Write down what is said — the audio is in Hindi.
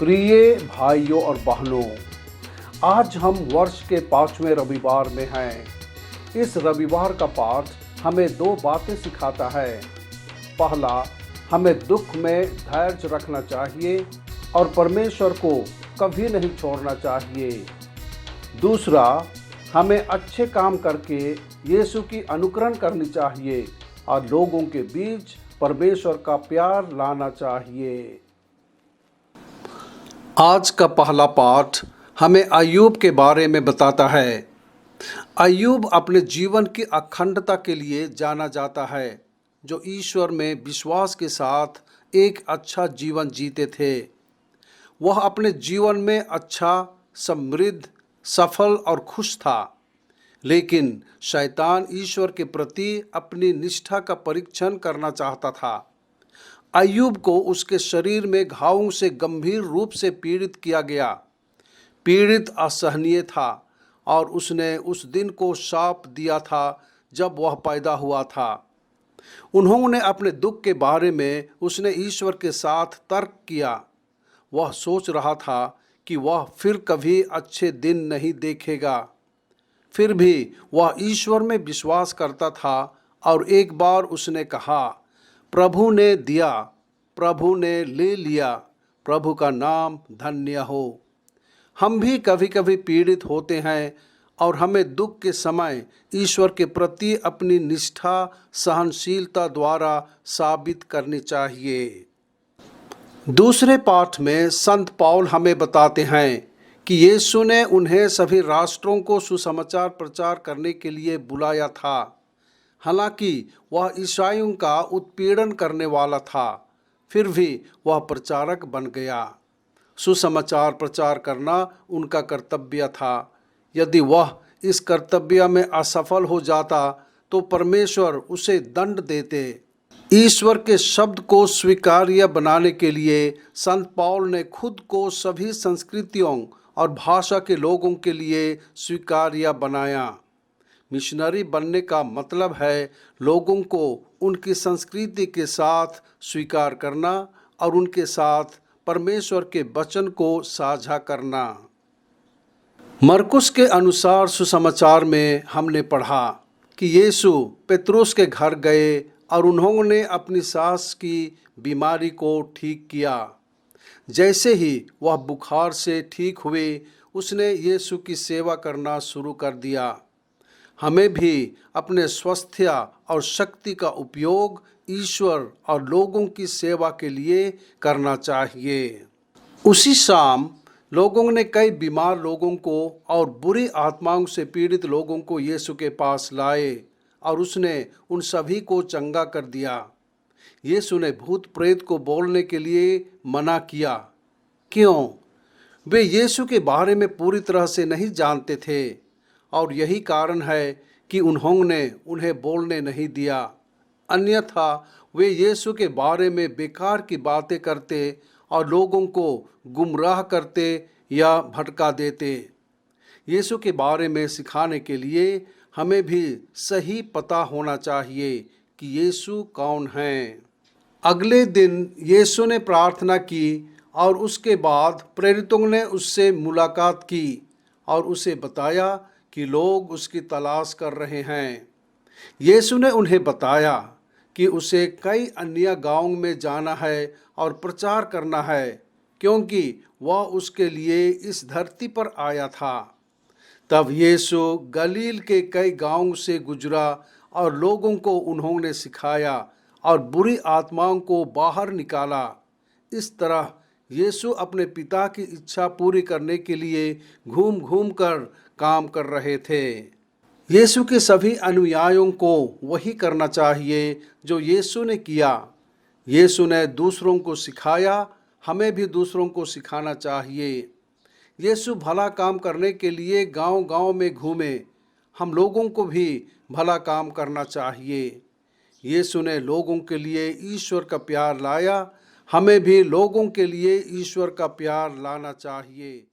प्रिय भाइयों और बहनों, आज हम वर्ष के 5वें रविवार में हैं। इस रविवार का पाठ हमें दो बातें सिखाता है। पहला, हमें दुख में धैर्य रखना चाहिए और परमेश्वर को कभी नहीं छोड़ना चाहिए। दूसरा, हमें अच्छे काम करके यीशु की अनुकरण करनी चाहिए और लोगों के बीच परमेश्वर का प्यार लाना चाहिए। आज का पहला पाठ हमें अय्यूब के बारे में बताता है। अय्यूब अपने जीवन की अखंडता के लिए जाना जाता है, जो ईश्वर में विश्वास के साथ एक अच्छा जीवन जीते थे। वह अपने जीवन में अच्छा, समृद्ध, सफल और खुश था। लेकिन शैतान ईश्वर के प्रति अपनी निष्ठा का परीक्षण करना चाहता था। अय्यूब को उसके शरीर में घावों से गंभीर रूप से पीड़ित किया गया। पीड़ित असहनीय था और उसने उस दिन को शाप दिया था जब वह पैदा हुआ था। उन्होंने अपने दुख के बारे में उसने ईश्वर के साथ तर्क किया। वह सोच रहा था कि वह फिर कभी अच्छे दिन नहीं देखेगा। फिर भी वह ईश्वर में विश्वास करता था और एक बार उसने कहा, प्रभु ने दिया, प्रभु ने ले लिया, प्रभु का नाम धन्य हो। हम भी कभी कभी पीड़ित होते हैं और हमें दुख के समय ईश्वर के प्रति अपनी निष्ठा, सहनशीलता द्वारा साबित करनी चाहिए। दूसरे पाठ में संत पौल हमें बताते हैं कि यीशु ने उन्हें सभी राष्ट्रों को सुसमाचार प्रचार करने के लिए बुलाया था। हालांकि वह ईसाइयों का उत्पीड़न करने वाला था, फिर भी वह प्रचारक बन गया। सुसमाचार प्रचार करना उनका कर्तव्य था। यदि वह इस कर्तव्य में असफल हो जाता तो परमेश्वर उसे दंड देते। ईश्वर के शब्द को स्वीकार्य बनाने के लिए संत पौल ने खुद को सभी संस्कृतियों और भाषा के लोगों के लिए स्वीकार्य बनाया। मिशनरी बनने का मतलब है लोगों को उनकी संस्कृति के साथ स्वीकार करना और उनके साथ परमेश्वर के वचन को साझा करना। मरकुस के अनुसार सुसमाचार में हमने पढ़ा कि यीशु पेत्रुस के घर गए और उन्होंने अपनी सास की बीमारी को ठीक किया। जैसे ही वह बुखार से ठीक हुए, उसने यीशु की सेवा करना शुरू कर दिया। हमें भी अपने स्वास्थ्य और शक्ति का उपयोग ईश्वर और लोगों की सेवा के लिए करना चाहिए। उसी शाम लोगों ने कई बीमार लोगों को और बुरी आत्माओं से पीड़ित लोगों को यीशु के पास लाए और उसने उन सभी को चंगा कर दिया। यीशु ने भूत प्रेत को बोलने के लिए मना किया। क्यों? वे यीशु के बारे में पूरी तरह से नहीं जानते थे और यही कारण है कि उन्होंने उन्हें बोलने नहीं दिया। अन्यथा वे यीशु के बारे में बेकार की बातें करते और लोगों को गुमराह करते या भटका देते। यीशु के बारे में सिखाने के लिए हमें भी सही पता होना चाहिए कि यीशु कौन है। अगले दिन यीशु ने प्रार्थना की और उसके बाद प्रेरितों ने उससे मुलाकात की और उसे बताया कि लोग उसकी तलाश कर रहे हैं। यीशु ने उन्हें बताया कि उसे कई अन्य गांवों में जाना है और प्रचार करना है, क्योंकि वह उसके लिए इस धरती पर आया था। तब यीशु गलील के कई गांवों से गुजरा और लोगों को उन्होंने सिखाया और बुरी आत्माओं को बाहर निकाला। इस तरह यीशु अपने पिता की इच्छा पूरी करने के लिए घूम घूम कर काम कर रहे थे। यीशु के सभी अनुयायियों को वही करना चाहिए जो यीशु ने किया। यीशु ने दूसरों को सिखाया, हमें भी दूसरों को सिखाना चाहिए। यीशु भला काम करने के लिए गांव-गांव में घूमे। हम लोगों को भी भला काम करना चाहिए। यीशु ने लोगों के लिए ईश्वर का प्यार लाया, हमें भी लोगों के लिए ईश्वर का प्यार लाना चाहिए।